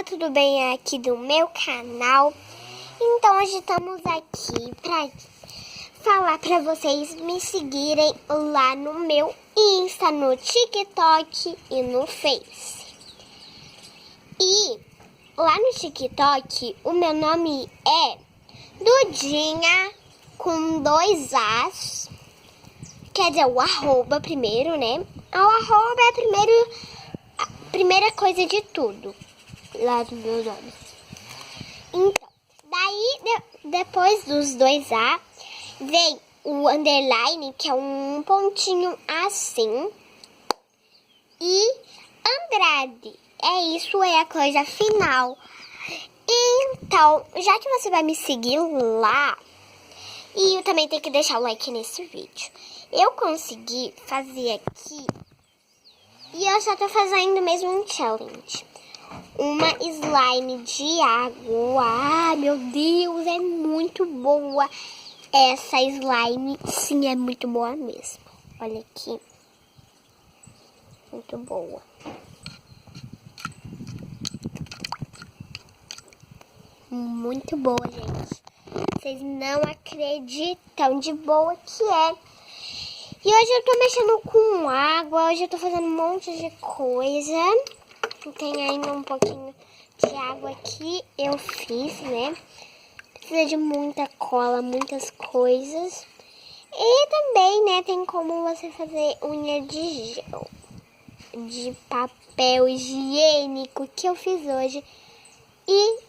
tudo bem aqui do meu canal? Então hoje estamos aqui para falar para vocês me seguirem lá no meu Insta, no TikTok e no Face. E lá no TikTok o meu nome é Dudinha com 2 As. Quer dizer, o arroba primeiro, né? O arroba é a primeira coisa de tudo lá dos meus olhos. Então, daí depois dos 2 A, vem o underline, que é um pontinho assim. E Andrade. É isso, é a coisa final. Então, já que você vai me seguir lá, e eu também tenho que deixar o like nesse vídeo. Eu consegui fazer aqui, e eu só tô fazendo mesmo um challenge. Uma slime de água. Ah, meu Deus, é muito boa essa slime. Sim, é muito boa mesmo. Olha aqui. Muito boa. Muito boa, gente. Vocês não acreditam de boa que é. E hoje eu tô mexendo com água. Hoje eu tô fazendo um monte de coisa. Tem ainda um pouquinho de água aqui. Eu fiz, né? Precisa de muita cola, muitas coisas. E também, né, tem como você fazer unha de gel, de papel higiênico, que eu fiz hoje. E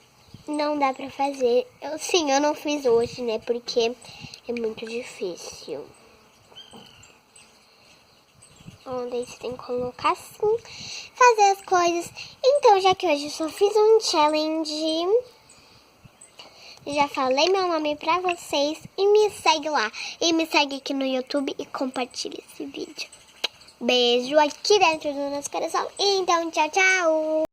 não dá pra fazer. Eu não fiz hoje, né, porque é muito difícil. Onde você tem que colocar assim, fazer as coisas. Então, já que hoje eu só fiz um challenge, já falei meu nome pra vocês e me segue lá. E me segue aqui no YouTube e compartilha esse vídeo. Beijo aqui dentro do nosso coração. Então, tchau, tchau!